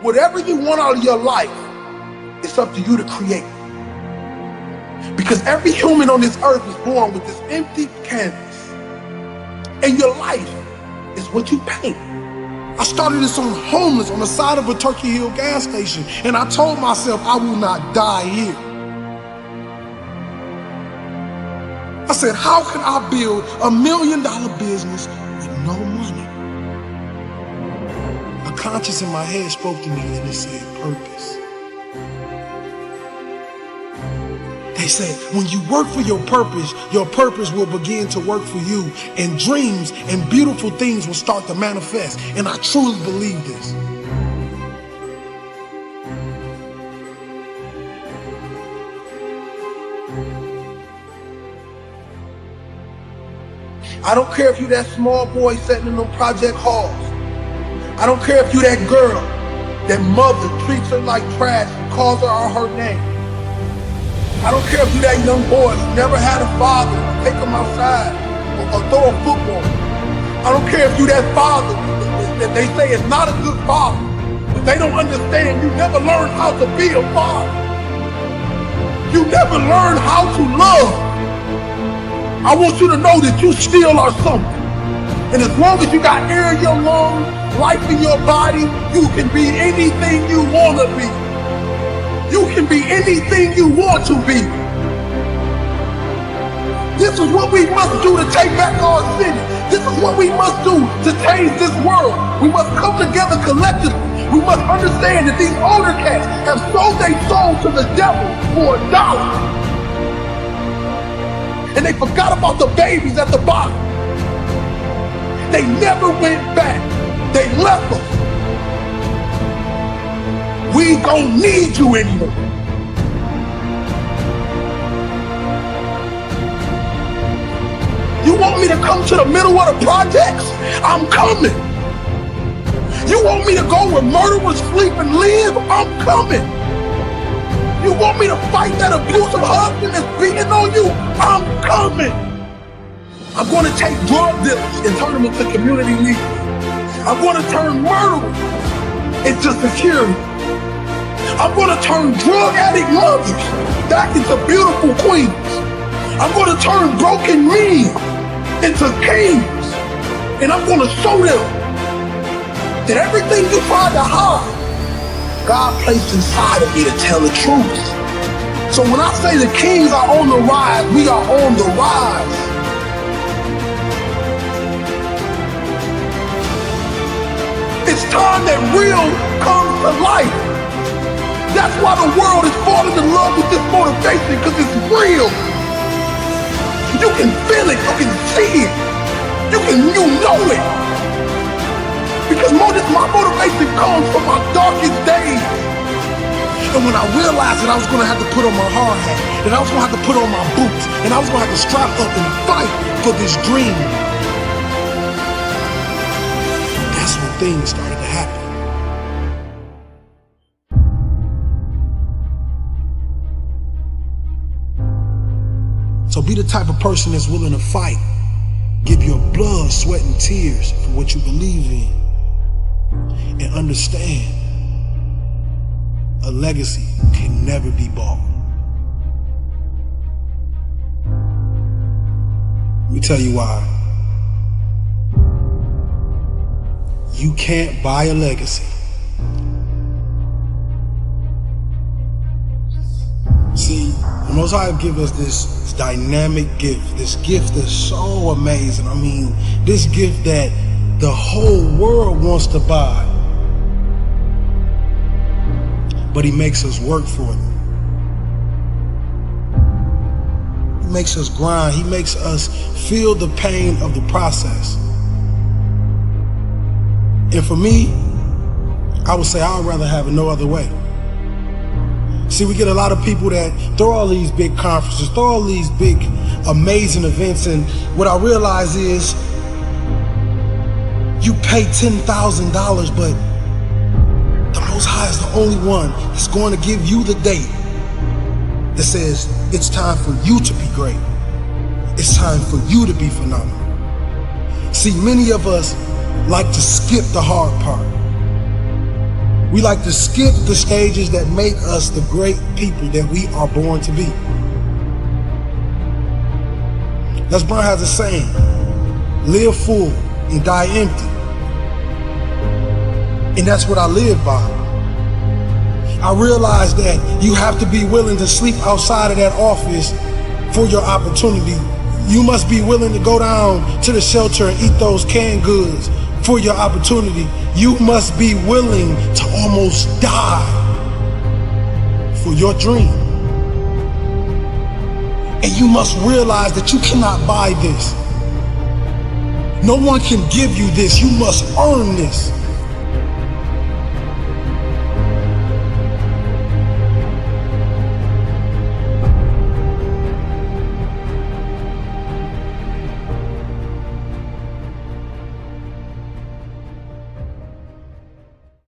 Whatever you want out of your life, it's up to you to create. Because every human on this earth is born with this empty canvas. And your life is what you paint. I started this on homeless on the side of a Turkey Hill gas station, and I told myself I will not die here. I said, how can I build $1 million business with no money? A conscience in my head spoke to me and it said purpose. They said, when you work for your purpose will begin to work for you, and dreams and beautiful things will start to manifest. And I truly believe this. I don't care if you that small boy sitting in them project halls. I don't care if you that girl, that mother treats her like trash and calls her name. I don't care if you that young boy who never had a father to take him outside or throw a football. I don't care if you that father that they say is not a good father, but they don't understand you never learned how to be a father. You never learned how to love. I want you to know that you still are something. And as long as you got air in your lungs, life in your body, you can be anything you want to be. You can be anything you want to be. This is what we must do to take back our city. This is what we must do to change this world. We must come together collectively. We must understand that these older cats have sold their soul to the devil for $1. And they forgot about the babies at the bottom. They never went back. They left us. We don't need you anymore. You want me to come to the middle of the projects? I'm coming. You want me to go where murderers sleep and live? I'm coming. You want me to fight that abusive husband that's beating on you? I'm coming. I'm going to take drug dealers and turn them into community leaders. I'm going to turn murderers into security. I'm going to turn drug addict mothers back into beautiful queens. I'm going to turn broken men into kings. And I'm going to show them that everything you tried to hide, God placed inside of me to tell the truth. So when I say the kings are on the rise, we are on the rise. It's time that real comes to life. That's why the world is falling in love with this motivation, because it's real. You can feel it, you can see it, you know it. Because my motivation comes from my darkest days. And when I realized that I was gonna have to put on my hard hat, that I was gonna have to put on my boots, and I was gonna have to strap up and fight for this dream, that's when things started to happen. So be the type of person that's willing to fight. Give your blood, sweat, and tears for what you believe in. And understand, a legacy can never be bought. Let me tell you why. You can't buy a legacy. See, the Most High give us this dynamic gift, this gift that's so amazing. I mean, this gift that the whole world wants to buy. But he makes us work for it. He makes us grind. He makes us feel the pain of the process. And for me, I would say I'd rather have it no other way. See, we get a lot of people that throw all these big conferences, throw all these big, amazing events, and what I realize is you pay $10,000, but the Most High is the only one that's going to give you the date that says it's time for you to be great. It's time for you to be phenomenal. See, many of us like to skip the hard part. We like to skip the stages that make us the great people that we are born to be. Les Brown has a saying, live full and die empty. And that's what I live by. I realize that you have to be willing to sleep outside of that office for your opportunity. You must be willing to go down to the shelter and eat those canned goods for your opportunity. You must be willing to almost die for your dream. And you must realize that you cannot buy this. No one can give you this. You must earn this.